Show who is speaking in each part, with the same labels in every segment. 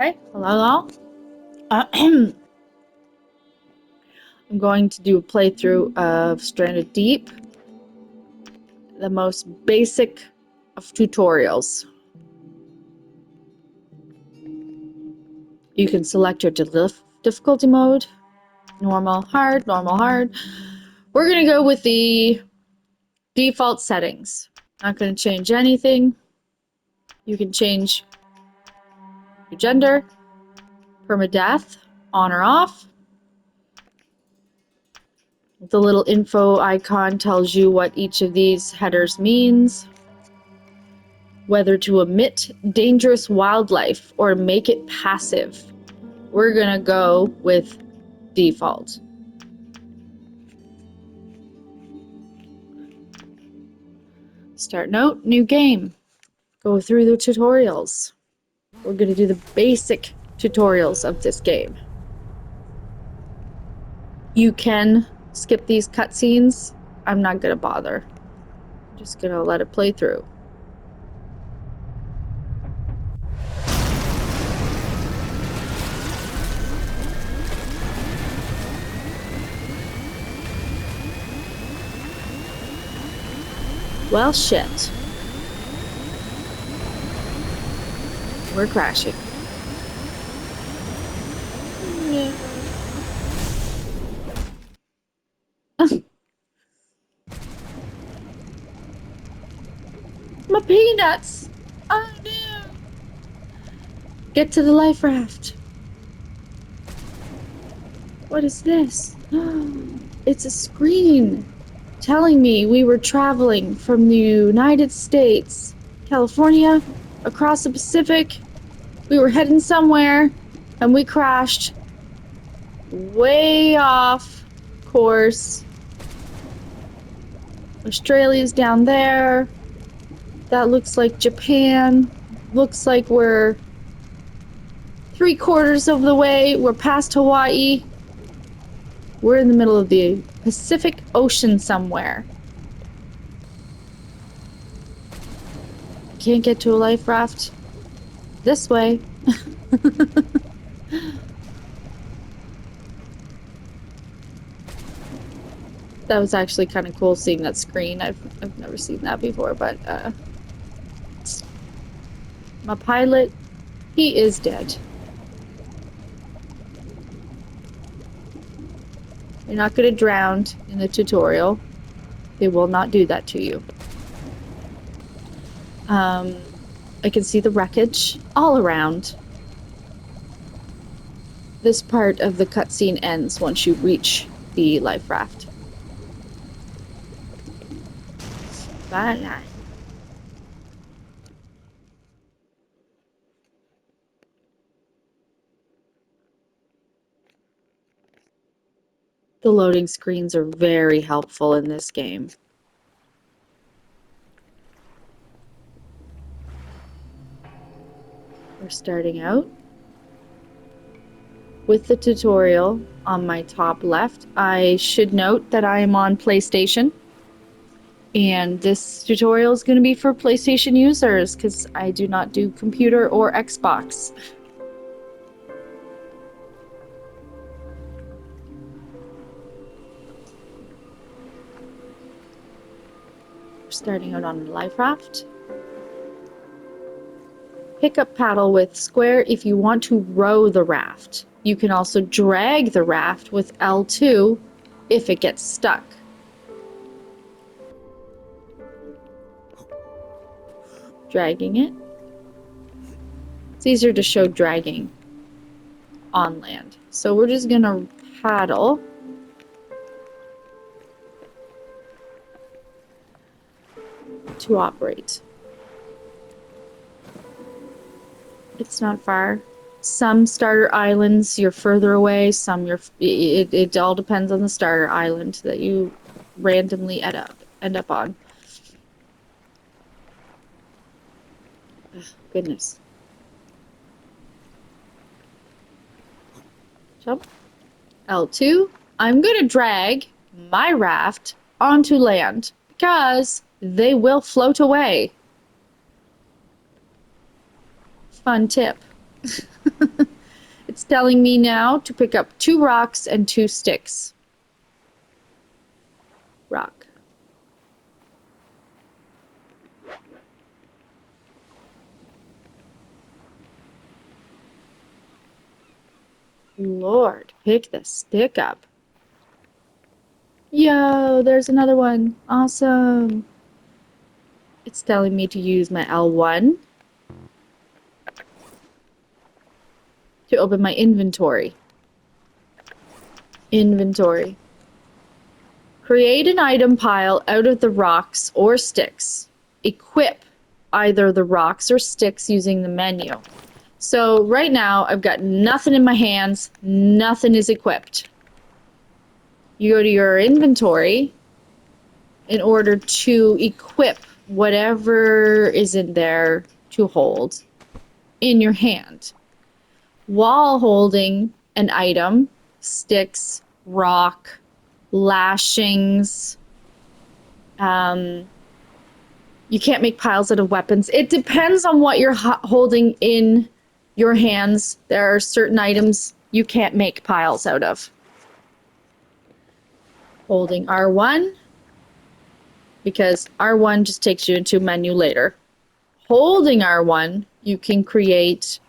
Speaker 1: Okay, hello. I'm going to do a playthrough of Stranded Deep, the most basic of tutorials. You can select your difficulty mode, normal, hard, normal, hard. We're going to go with the default settings. Not going to change anything. You can change your gender, permadeath, on or off. The little info icon tells you what each of these headers means. Whether to omit dangerous wildlife or make it passive. We're gonna go with default. Start note, new game. Go through the tutorials. We're gonna do the basic tutorials of this game. You can skip these cutscenes. I'm not gonna bother. I'm just gonna let it play through. Well, shit. We're crashing. My peanuts! Oh no! Get to the life raft. What is this? It's a screen telling me we were traveling from the United States, California, across the Pacific. We were heading somewhere, and we crashed way off course. Australia's down there. That looks like Japan. Looks like we're 3/4 of the way. We're past Hawaii. We're in the middle of the Pacific Ocean somewhere. Can't get to a life raft this way. That was actually kind of cool seeing that screen. I've never seen that before, but my pilot, he is dead. You're not gonna drown in the tutorial. They will not do that to you. I can see the wreckage all around. This part of the cutscene ends once you reach the life raft. Bye. The loading screens are very helpful in this game. We're starting out with the tutorial on my top left. I should note that I am on PlayStation, and this tutorial is going to be for PlayStation users because I do not do computer or Xbox. We're starting out on a life raft. Pick up paddle with square if you want to row the raft. You can also drag the raft with L2 if it gets stuck. Dragging it. It's easier to show dragging on land. So we're just gonna paddle. To operate. It's not far. Some starter islands you're further away, some it all depends on the starter island that you randomly end up on. Ugh, goodness. Jump. L2. I'm gonna drag my raft onto land because they will float away. Fun tip. It's telling me now to pick up 2 rocks and 2 sticks. Rock. Lord, pick the stick up. Yo, there's another one. Awesome. It's telling me to use my L1 to open my inventory. Inventory. Create an item pile out of the rocks or sticks. Equip either the rocks or sticks using the menu. So right now I've got nothing in my hands, nothing is equipped. You go to your inventory in order to equip whatever is in there to hold in your hand while holding an item, sticks, rock, lashings. You can't make piles out of weapons. It depends on what you're holding in your hands. There are certain items you can't make piles out of. Holding R1, because R1 just takes you into menu later. Holding R1, you can create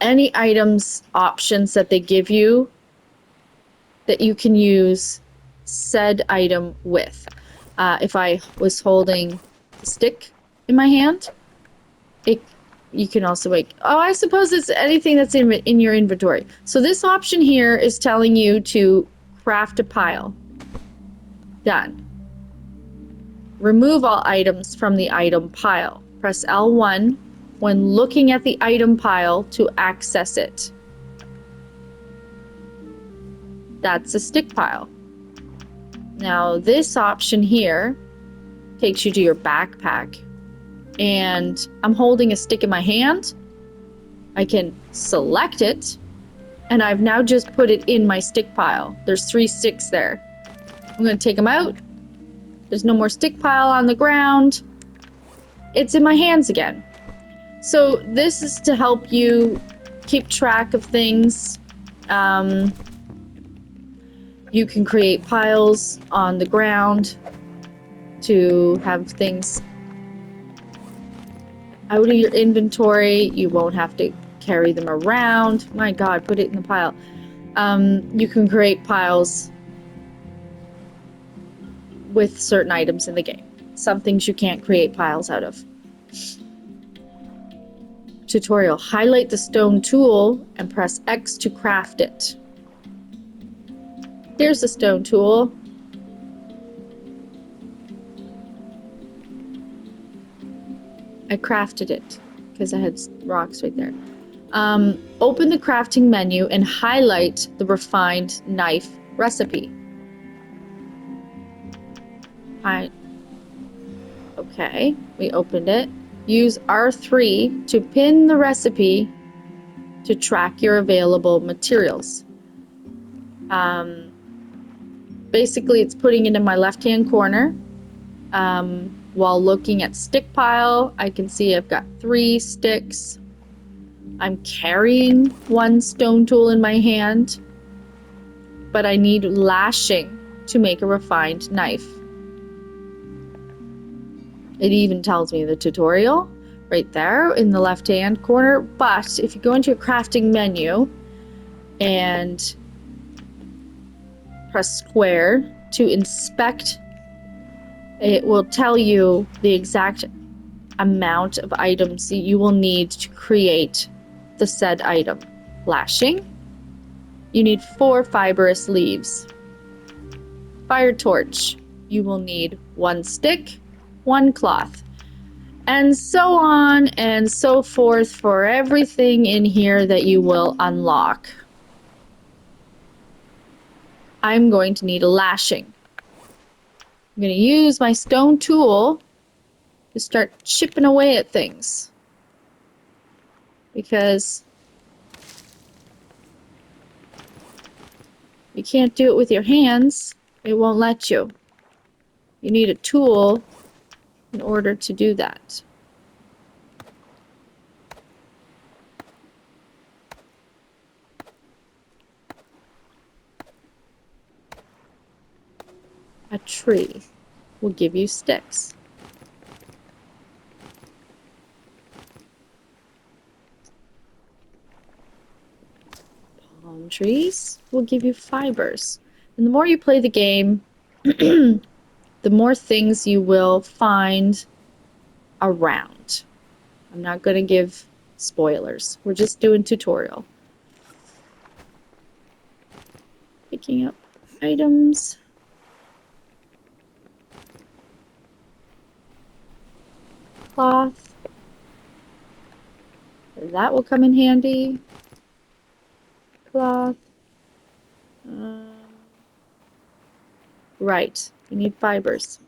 Speaker 1: any items options that they give you that you can use said item with. If I was holding the stick in my hand, you can also make, I suppose it's anything that's in your inventory. So this option here is telling you to craft a pile. Done. Remove all items from the item pile. Press L1 when looking at the item pile to access it. That's a stick pile. Now this option here takes you to your backpack. And I'm holding a stick in my hand. I can select it. And I've now just put it in my stick pile. There's 3 sticks there. I'm going to take them out. There's no more stick pile on the ground. It's in my hands again. So this is to help you keep track of things. You can create piles on the ground to have things out of your inventory. You won't have to carry them around. My God, put it in the pile. You can create piles with certain items in the game. Some things you can't create piles out of. Tutorial. Highlight the stone tool and press X to craft it. Here's the stone tool. I crafted it because I had rocks right there. Open the crafting menu and highlight the refined knife recipe. Okay, we opened it. Use R3 to pin the recipe to track your available materials. Basically, it's putting it in my left-hand corner. While looking at stick pile, I can see I've got 3 sticks. I'm carrying 1 stone tool in my hand, but I need lashing to make a refined knife. It even tells me the tutorial right there in the left-hand corner, but if you go into your crafting menu and press square to inspect, it will tell you the exact amount of items that you will need to create the said item. Lashing. You need 4 fibrous leaves. Fire torch. You will need 1 stick, 1 cloth. And so on and so forth for everything in here that you will unlock. I'm going to need a lashing. I'm going to use my stone tool to start chipping away at things. Because you can't do it with your hands. It won't let you. You need a tool in order to do that. tree will give you sticks. Palm trees will give you fibers. And the more you play the game, the more things you will find around. I'm not going to give spoilers. We're just doing tutorial. Picking up items. Cloth. That will come in handy. Cloth. Right. You need fibers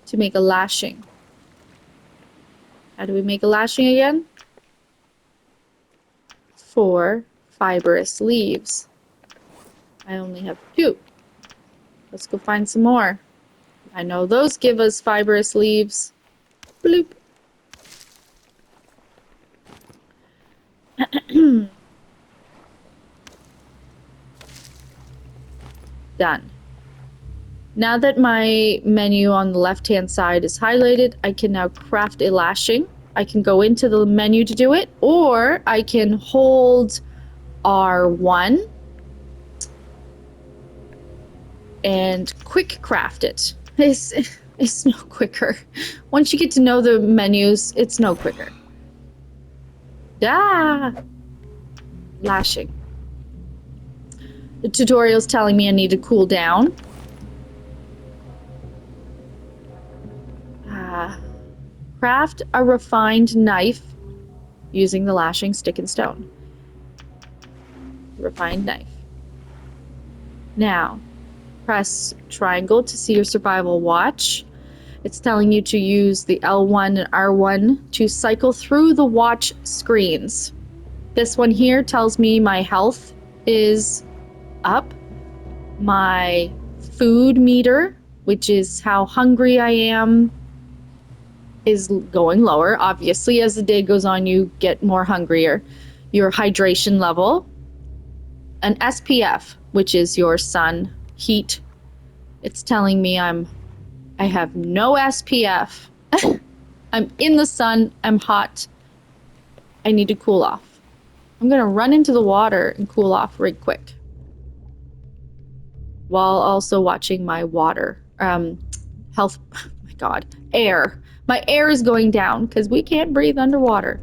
Speaker 1: to make a lashing. How do we make a lashing again? 4 fibrous leaves. I only have 2. Let's go find some more. I know those give us fibrous leaves. Bloop. Done. Now that my menu on the left-hand side is highlighted, I can now craft a lashing. I can go into the menu to do it, or I can hold R1 and quick craft it. It's no quicker. Once you get to know the menus, it's no quicker. Ah! Lashing. The tutorial's telling me I need to cool down. Craft a refined knife using the lashing stick and stone. Refined knife. Now, press triangle to see your survival watch. It's telling you to use the L1 and R1 to cycle through the watch screens. This one here tells me my health is up. My food meter, which is how hungry I am, is going lower. Obviously, as the day goes on, you get more hungrier. Your hydration level. An SPF, which is your sun heat. It's telling me I have no SPF. I'm in the sun. I'm hot. I need to cool off. I'm going to run into the water and cool off right quick. While also watching my water. Health. Oh my God. Air. My air is going down because we can't breathe underwater.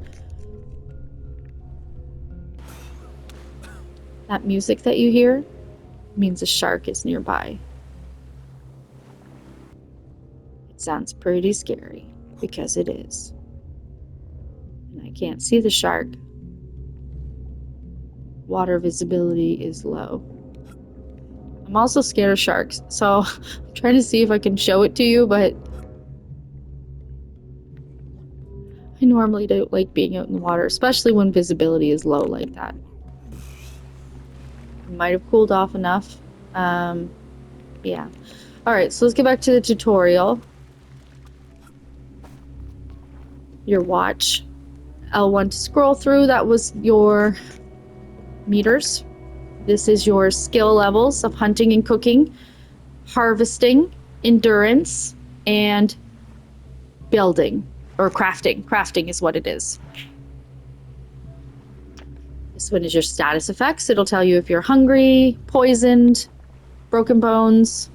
Speaker 1: That music that you hear means a shark is nearby. It sounds pretty scary because it is. And I can't see the shark. Water visibility is low. I'm also scared of sharks, so I'm trying to see if I can show it to you, but I normally don't like being out in the water, especially when visibility is low like that. Might have cooled off enough. Yeah. Alright, so let's get back to the tutorial. Your watch. L1 to scroll through, that was your meters. This is your skill levels of hunting and cooking, harvesting, endurance, and building. Or crafting. Crafting is what it is. This one is your status effects. It'll tell you if you're hungry, poisoned, broken bones.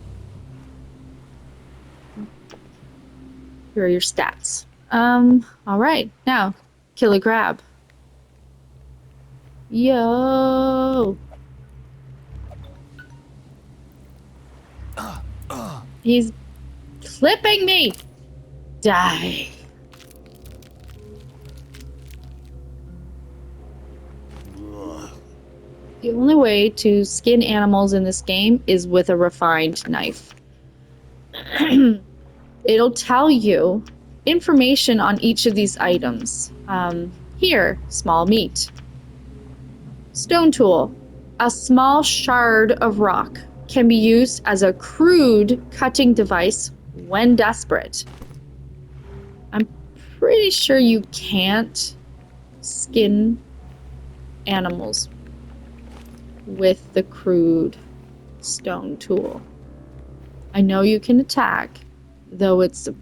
Speaker 1: Here are your stats. Alright. Now, kill a crab. Yo! He's clipping me! Die. The only way to skin animals in this game is with a refined knife. It'll tell you information on each of these items. Here, small meat. Stone tool. A small shard of rock can be used as a crude cutting device when desperate. I'm pretty sure you can't skin animals with the crude stone tool. I know you can attack, though it's a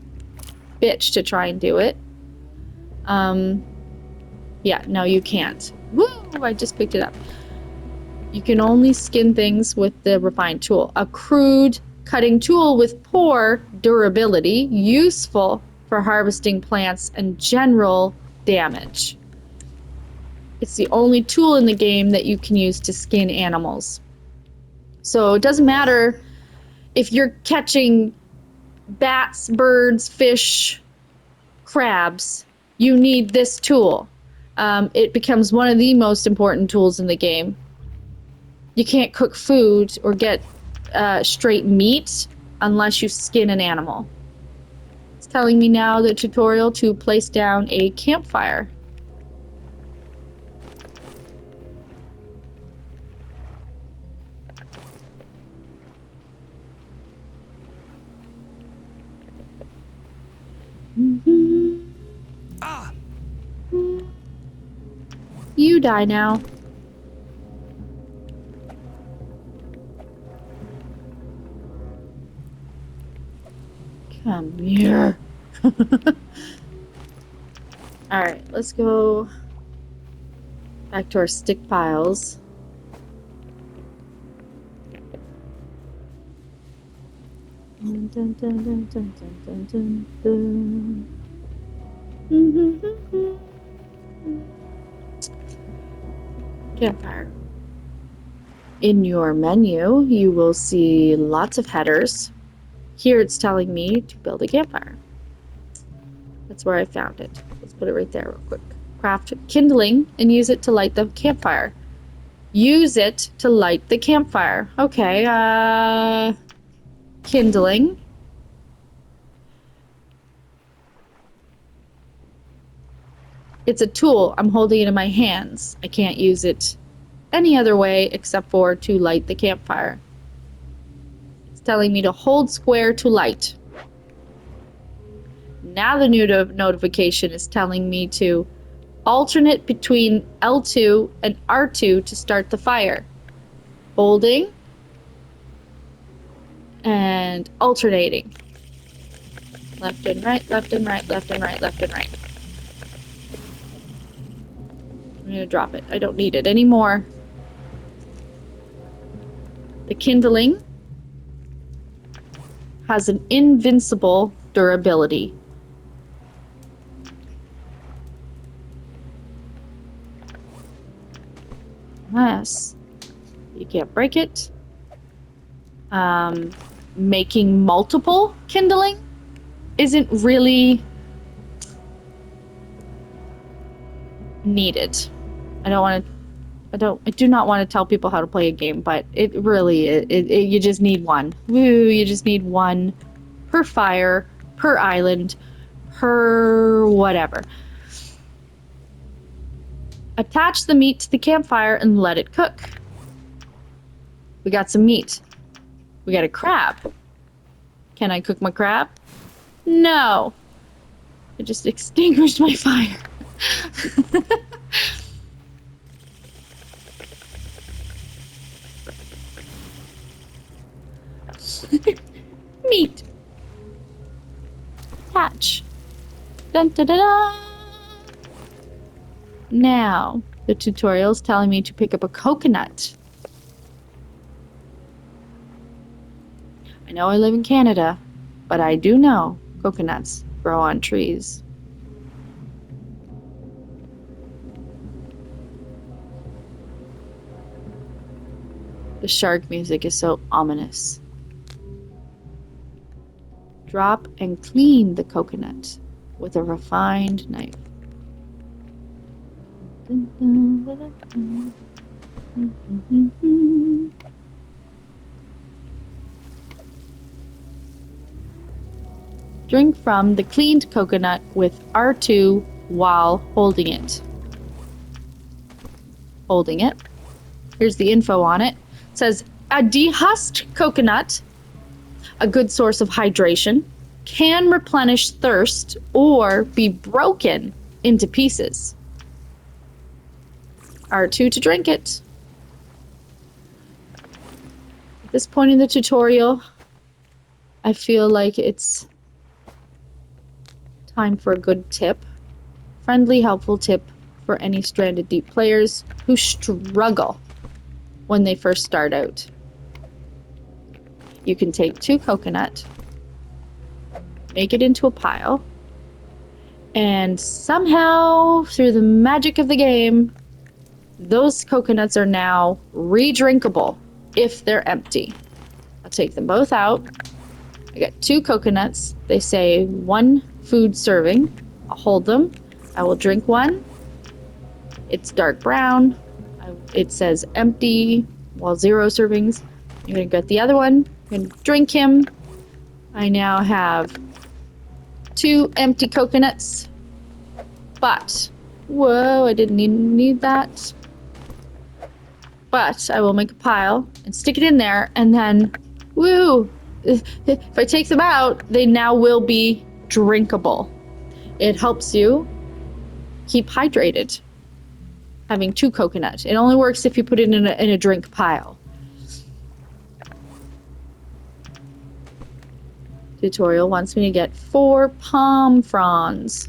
Speaker 1: bitch to try and do it. Yeah, no, you can't. Woo! I just picked it up. You can only skin things with the refined tool. A crude cutting tool with poor durability, useful for harvesting plants and general damage. It's the only tool in the game that you can use to skin animals. So it doesn't matter if you're catching bats, birds, fish, crabs, you need this tool. It becomes one of the most important tools in the game. You can't cook food or get straight meat unless you skin an animal. It's telling me now the tutorial to place down a campfire. You die now. Come here. Alright, let's go back to our stick piles. Dun, dun, dun, dun, dun, dun, dun, dun. Campfire. In your menu, you will see lots of headers. Here it's telling me to build a campfire. That's where I found it. Let's put it right there real quick. Craft kindling and use it to light the campfire. Use it to light the campfire. Okay, kindling. It's a tool. I'm holding it in my hands. I can't use it any other way except for to light the campfire. It's telling me to hold square to light. Now the new notification is telling me to alternate between L2 and R2 to start the fire. Holding and alternating. Left and right, left and right, left and right, left and right. I'm gonna drop it. I don't need it anymore. The kindling has an invincible durability. Yes. You can't break it. Making multiple kindling isn't really needed. I do not want to tell people how to play a game, but it really you just need one. Woo, you just need one per fire, per island, per whatever. Attach the meat to the campfire and let it cook. We got some meat. We got a crab. Can I cook my crab? No. I just extinguished my fire. Meat. Attach. Dun, dun, dun, dun. Now, the tutorial is telling me to pick up a coconut. I know I live in Canada, but I do know coconuts grow on trees. The shark music is so ominous. Drop and clean the coconut with a refined knife. Drink from the cleaned coconut with R2 while holding it. Holding it. Here's the info on it. It says, a dehusked coconut, a good source of hydration, can replenish thirst or be broken into pieces. R2 to drink it. At this point in the tutorial, I feel like it's time for a good tip. Friendly, helpful tip for any Stranded Deep players who struggle when they first start out. You can take 2 coconut, make it into a pile, and somehow, through the magic of the game, those coconuts are now re-drinkable if they're empty. I'll take them both out. I got 2 coconuts. They say 1 food serving. I'll hold them. I will drink one. It's dark brown. It says empty, well, 0 servings. I'm gonna get the other one. I'm gonna drink him. I now have 2 empty coconuts. But, whoa, I didn't need that. But I will make a pile and stick it in there, and then, woo! If I take them out, they now will be drinkable. It helps you keep hydrated. Having 2 coconut. It only works if you put it in a drink pile. Tutorial wants me to get 4 palm fronds.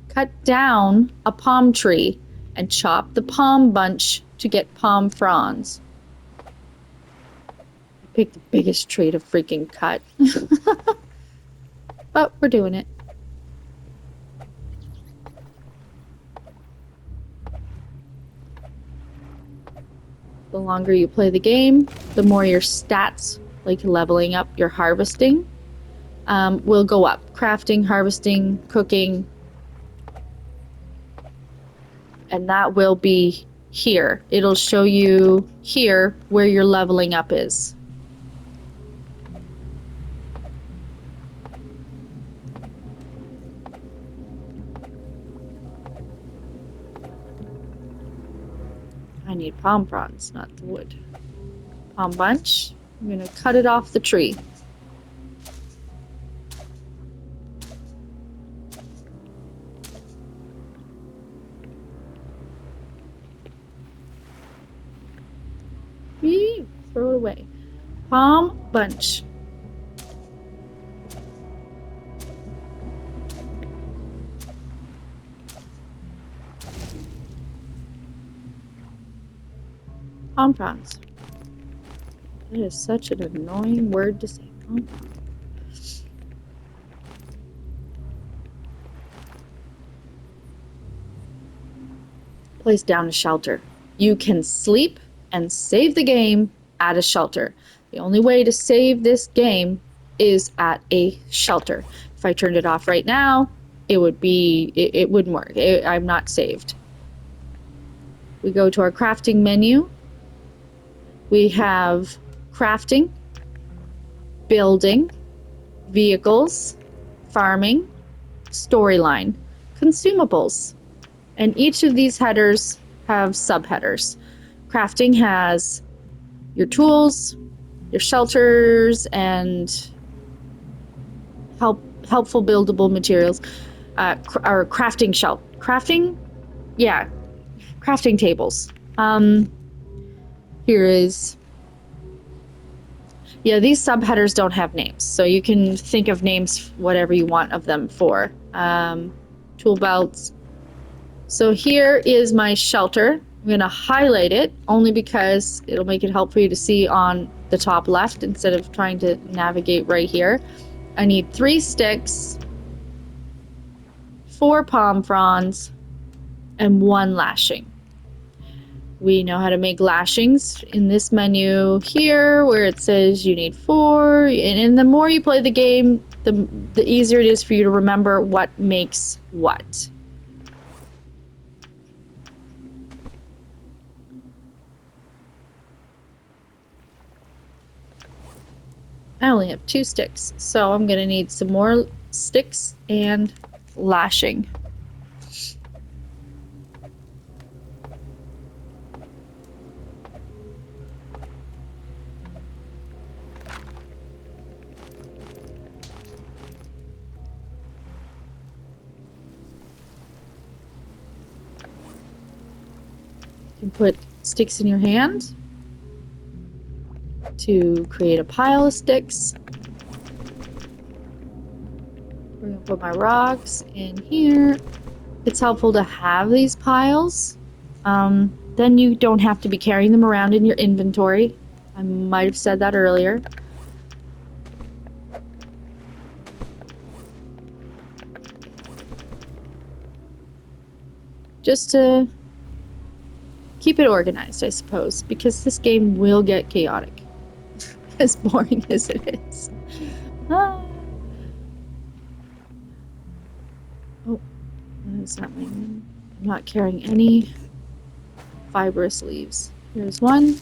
Speaker 1: Cut down a palm tree and chop the palm bunch to get palm fronds. I picked the biggest tree to freaking cut. But we're doing it. The longer you play the game, the more your stats, like leveling up your harvesting, will go up. Crafting, harvesting, cooking. And that will be here. It'll show you here where your leveling up is. I need palm fronds, not the wood. Palm bunch. I'm gonna cut it off the tree. Throw it away. Palm bunch. Palm fronds. That is such an annoying word to say. Palm fronds. Place down a shelter. You can sleep and save the game at a shelter. The only way to save this game is at a shelter. If I turned it off right now, it wouldn't work. I'm not saved. We go to our crafting menu. We have crafting, building, vehicles, farming, storyline, consumables. And each of these headers have subheaders. Crafting has your tools, your shelters, and helpful buildable materials. Our crafting shelf. Crafting? Yeah. Crafting tables. Here is... Yeah, these subheaders don't have names, so you can think of names whatever you want of them for. Tool belts. So here is my shelter. I'm going to highlight it only because it'll make it help for you to see on the top left instead of trying to navigate right here. I need 3 sticks, 4 palm fronds, and 1 lashing. We know how to make lashings in this menu here where it says you need 4, and the more you play the game, the easier it is for you to remember what makes what. I only have 2 sticks, so I'm going to need some more sticks and lashing. You can put sticks in your hand to create a pile of sticks. Put my rocks in here. It's helpful to have these piles. Then you don't have to be carrying them around in your inventory. I might have said that earlier. Just to keep it organized, I suppose, because this game will get chaotic. As boring as it is. Ah. Oh, that's not my name. I'm not carrying any fibrous leaves. Here's one.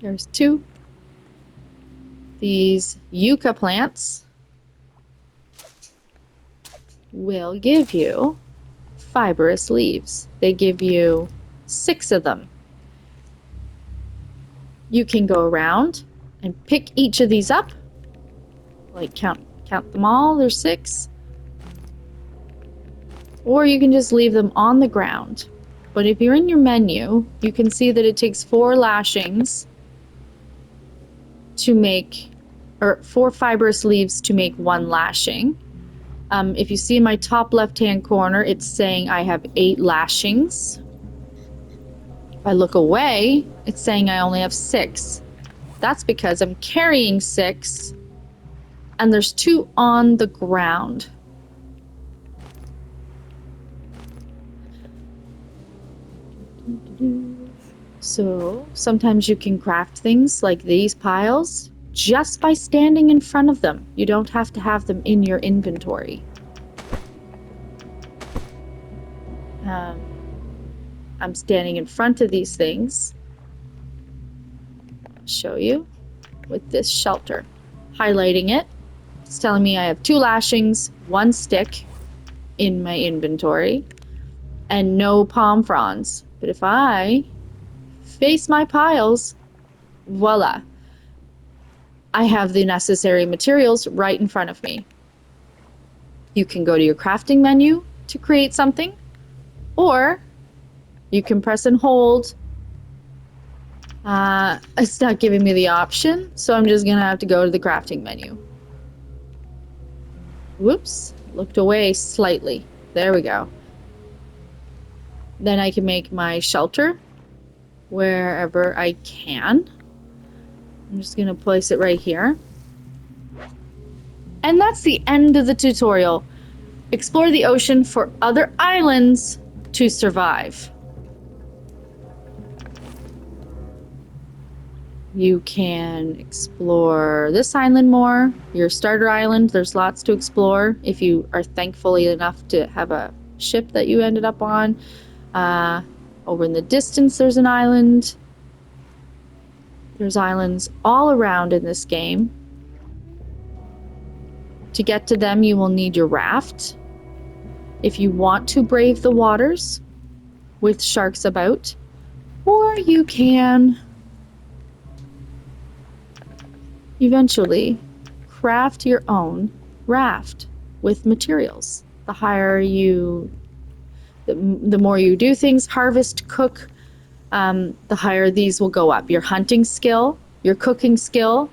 Speaker 1: Here's two. These yucca plants will give you fibrous leaves. They give you 6 of them. You can go around and pick each of these up. Like count them all, there's 6. Or you can just leave them on the ground. But if you're in your menu, you can see that it takes 4 lashings to make, or 4 fibrous leaves to make 1 lashing. If you see in my top left-hand corner, it's saying I have 8 lashings. If I look away, it's saying I only have 6. That's because I'm carrying 6, and there's 2 on the ground. So sometimes you can craft things like these piles just by standing in front of them. You don't have to have them in your inventory. I'm standing in front of these things. I'll show you with this shelter. Highlighting it. It's telling me I have 2 lashings, 1 stick in my inventory, and no palm fronds. But if I face my piles, voila. I have the necessary materials right in front of me. You can go to your crafting menu to create something, or you can press and hold. It's not giving me the option, so I'm just gonna have to go to the crafting menu. Whoops, looked away slightly. There we go. Then I can make my shelter wherever I can. I'm just gonna place it right here. And that's the end of the tutorial. Explore the ocean for other islands to survive. You can explore this island more, your starter island. There's lots to explore if you are thankfully enough to have a ship that you ended up on. Over in the distance, there's an island. There's islands all around in this game. To get to them, you will need your raft. If you want to brave the waters with sharks about, or you can eventually craft your own raft with materials. The higher you, the more you do things, harvest, cook, the higher these will go up. Your hunting skill, your cooking skill,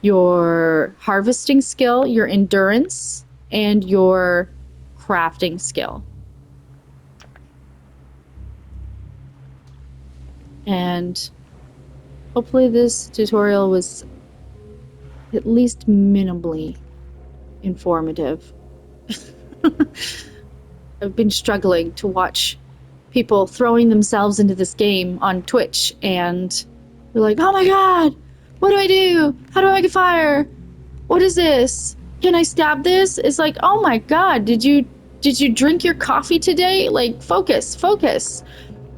Speaker 1: your harvesting skill, your endurance, and your crafting skill. And hopefully this tutorial was at least minimally informative. I've been struggling to watch people throwing themselves into this game on Twitch, and they're like, oh my god, what do I do? How do I make a fire? What is this? Can I stab this? It's like, oh my god, did you drink your coffee today? Like, focus.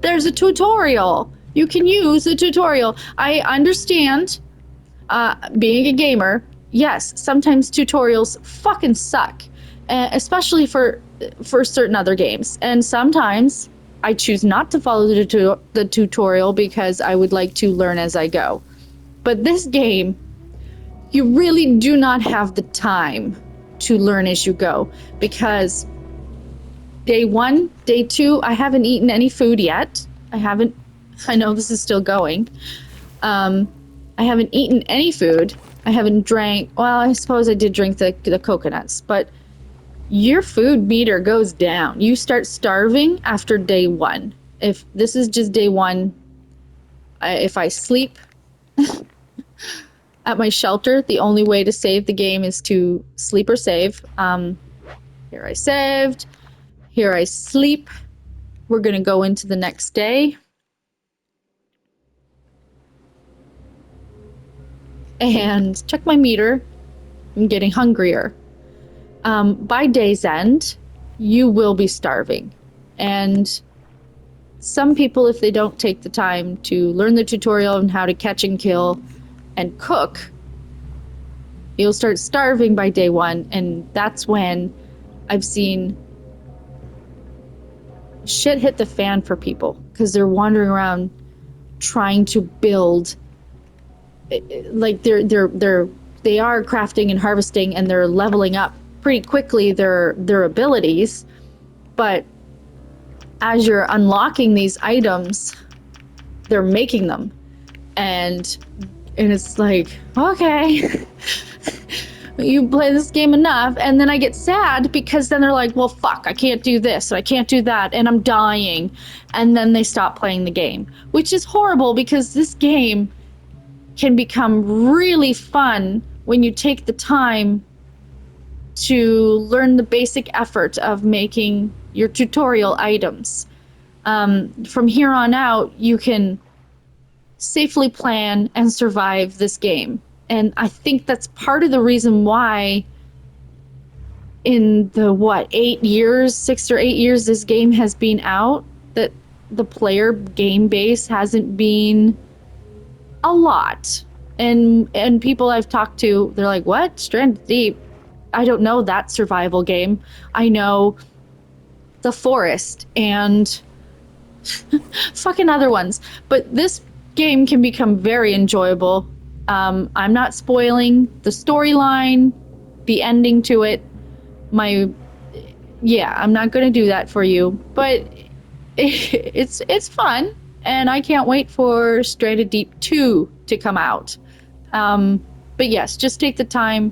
Speaker 1: There's a tutorial. You can use the tutorial. I understand, being a gamer, yes, sometimes tutorials fucking suck, especially for certain other games. And sometimes I choose not to follow the tutorial because I would like to learn as I go. But this game, you really do not have the time to learn as you go, because day 1, day 2, I haven't eaten any food yet. I haven't I know this is still going. I haven't eaten any food. I haven't drank, well, I suppose I did drink the coconuts, but your food meter goes down. You start starving after day 1. If this is just day 1, if I sleep at my shelter, the only way to save the game is to sleep or save. Here I saved. Here I sleep. We're gonna go into the next day. And check my meter. I'm getting hungrier. By day's end, you will be starving. And some people, if they don't take the time to learn the tutorial on how to catch and kill and cook, you'll start starving by day 1. And that's when I've seen shit hit the fan for people, because they're wandering around trying to build, like they are crafting and harvesting, and they're leveling up pretty quickly their abilities, but as you're unlocking these items, they're making them, and it's like, okay. You play this game enough, and then I get sad because then they're like, well, fuck, I can't do this, and I can't do that, and I'm dying, and then they stop playing the game, which is horrible, because this game can become really fun when you take the time to learn the basic effort of making your tutorial items. From here on out, you can safely plan and survive this game. And I think that's part of the reason why in the, 6 or 8 years this game has been out, that the player game base hasn't been a lot. And people I've talked to, they're like, what? Stranded Deep? I don't know that survival game. I know The Forest and fucking other ones. But this game can become very enjoyable. I'm not spoiling the storyline, the ending to it. I'm not going to do that for you, but it's fun, and I can't wait for Stranded Deep 2 to come out. But yes, just take the time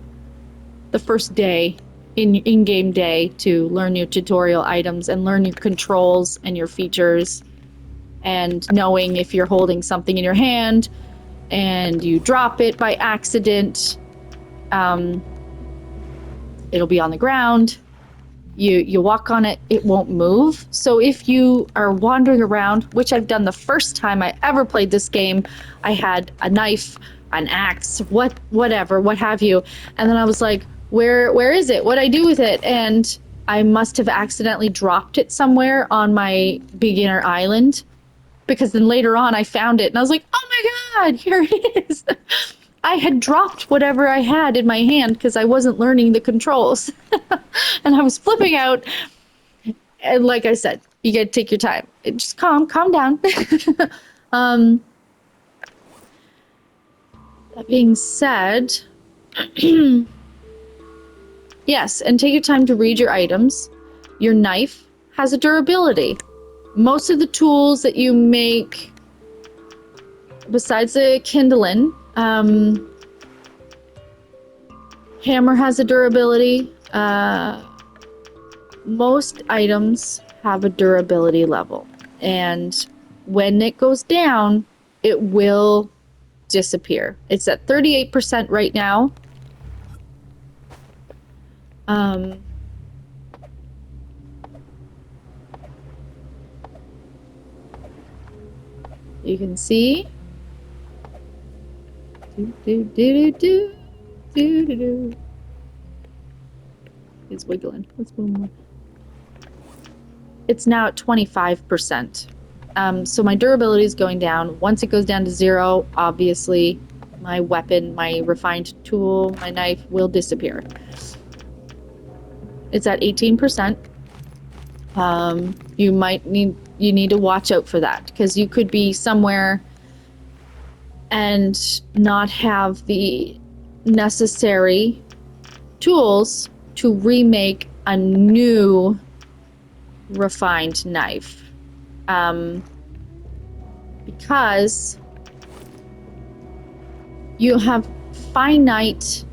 Speaker 1: the first day, in-game day, to learn your tutorial items and learn your controls and your features, and knowing if you're holding something in your hand and you drop it by accident, it'll be on the ground. You walk on it, it won't move. So if you are wandering around, which I've done the first time I ever played this game, I had a knife, an axe, whatever, what have you, and then I was like, where is it? What'd I do with it? And I must have accidentally dropped it somewhere on my beginner island, because then later on I found it and I was like, oh my god, here it is. I had dropped whatever I had in my hand because I wasn't learning the controls. And I was flipping out. And like I said, you gotta take your time. Just calm down. That being said, yes, and take your time to read your items. Your knife has a durability. Most of the tools that you make, besides the kindling, hammer has a durability. Most items have a durability level, and when it goes down, it will disappear. It's at 38% right now. You can see. He's wiggling. Let's move more. It's now at 25%. So my durability is going down. Once it goes down to 0, obviously my weapon, my refined tool, my knife will disappear. It's at 18%. You need to watch out for that, because you could be somewhere and not have the necessary tools to remake a new because you have finite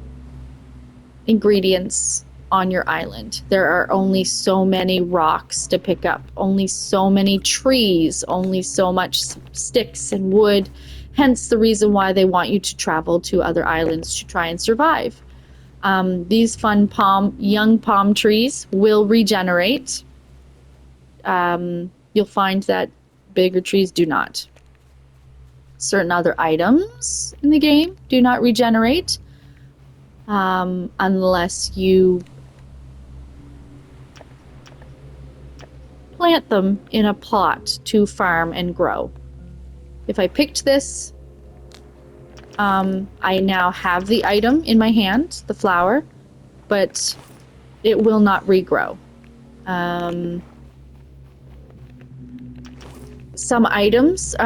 Speaker 1: ingredients on your island. There are only so many rocks to pick up, only so many trees, only so much sticks and wood. Hence the reason why they want you to travel to other islands to try and survive. These fun young palm trees will regenerate. You'll find that bigger trees do not. Certain other items in the game do not regenerate unless you plant them in a pot to farm and grow. If I picked this, I now have the item in my hand, the flower, but it will not regrow. Some items,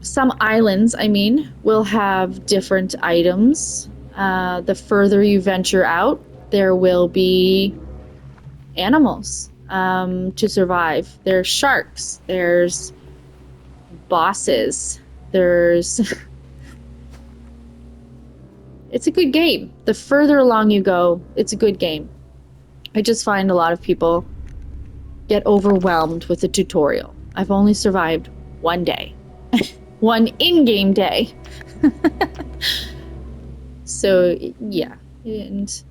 Speaker 1: some islands, I mean, will have different items. The further you venture out, there will be animals to survive. There's sharks, there's bosses, there's... It's a good game. The further along you go, it's a good game. I just find a lot of people get overwhelmed with the tutorial. I've only survived one day. One in-game day. So, yeah. And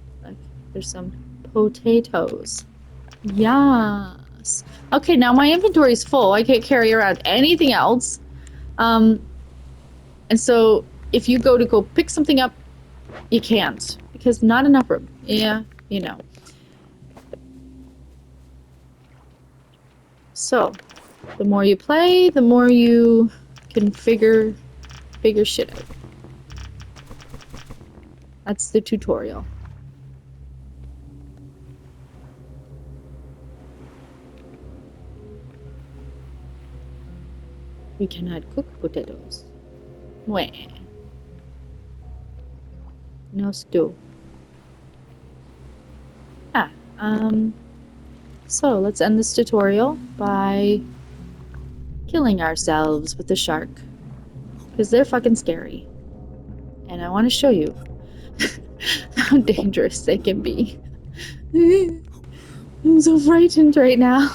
Speaker 1: there's some potatoes. Yes. Okay, now my inventory is full. I can't carry around anything else. And so if you go pick something up, you can't, because not enough room. Yeah, you know. So, the more you play, the more you can figure shit out. That's the tutorial. We cannot cook potatoes. Wah. No stew. So let's end this tutorial by killing ourselves with the shark. Because they're fucking scary. And I want to show you how dangerous they can be. I'm so frightened right now.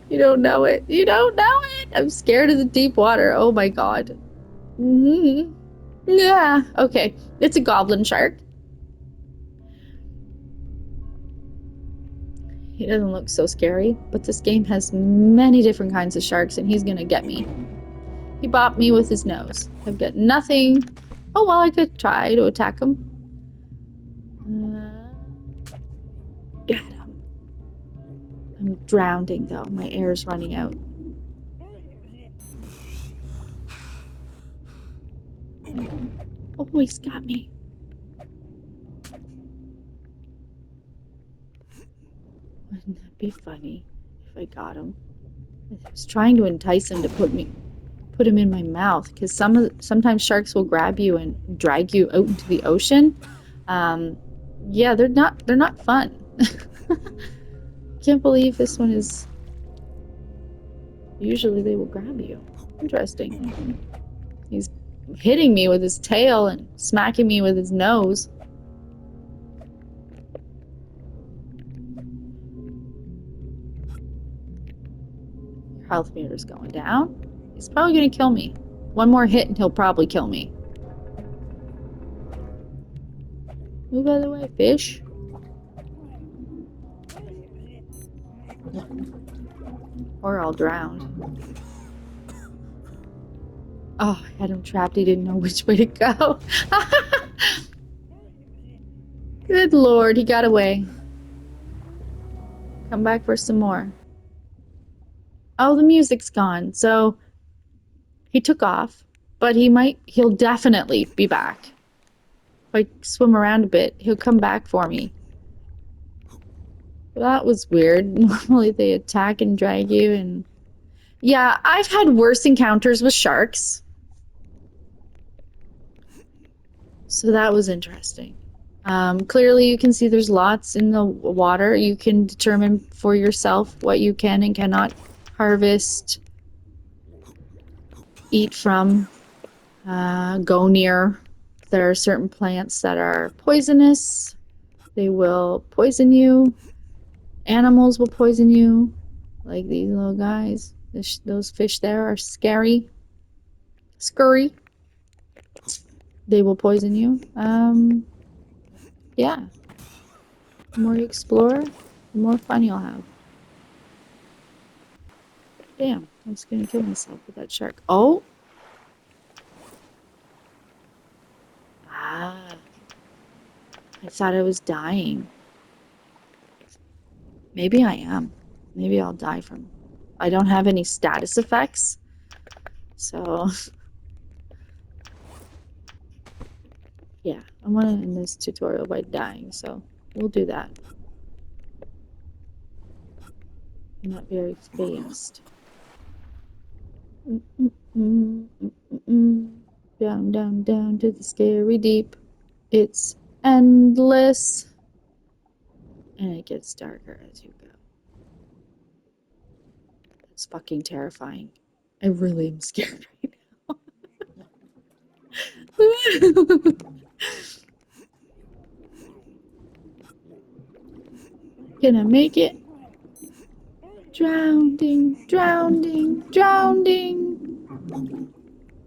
Speaker 1: You don't know it. You don't know it. I'm scared of the deep water. Oh my god. Mm-hmm. Yeah. Okay. It's a goblin shark. He doesn't look so scary, but this game has many different kinds of sharks, and he's gonna get me. He bopped me with his nose. I've got nothing. Oh, well, I could try to attack him. Got him. I'm drowning, though. My air's running out. Oh, he's got me. Wouldn't that be funny if I got him? I was trying to entice him to put him in my mouth, because sometimes sharks will grab you and drag you out into the ocean. Yeah, they're not fun. Can't believe this one is. Usually they will grab you. Interesting. He's hitting me with his tail and smacking me with his nose. Your health meter's going down. He's probably gonna kill me. One more hit and he'll probably kill me. Move out of the way, fish. Or I'll drown. Oh, I had him trapped. He didn't know which way to go. Good lord, he got away. Come back for some more. Oh, the music's gone. So he took off, but he'll definitely be back. If I swim around a bit, he'll come back for me. Well, that was weird. Normally they attack and drag you and... Yeah, I've had worse encounters with sharks. So that was interesting. Clearly you can see there's lots in the water. You can determine for yourself what you can and cannot harvest. eat from, go near. There are certain plants that are poisonous. They will poison you. Animals will poison you, like these little guys. Those fish there are scary. Scurry. They will poison you. Yeah. The more you explore, the more fun you'll have. Damn, I was gonna kill myself with that shark. Oh! Ah, I thought I was dying. Maybe I am. Maybe I'll die from. I don't have any status effects, so yeah, I want to end this tutorial by dying, so we'll do that. Not very fast. Down, down, down to the scary deep. It's endless. And it gets darker as you go. That's fucking terrifying. I really am scared right now. Can I make it? Drowning, drowning, drowning.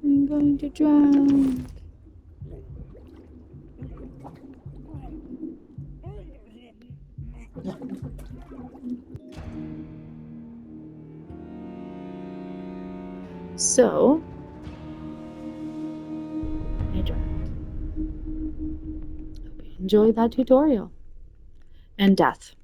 Speaker 1: I'm going to drown. So, I drowned. Hope you enjoyed that tutorial. And death.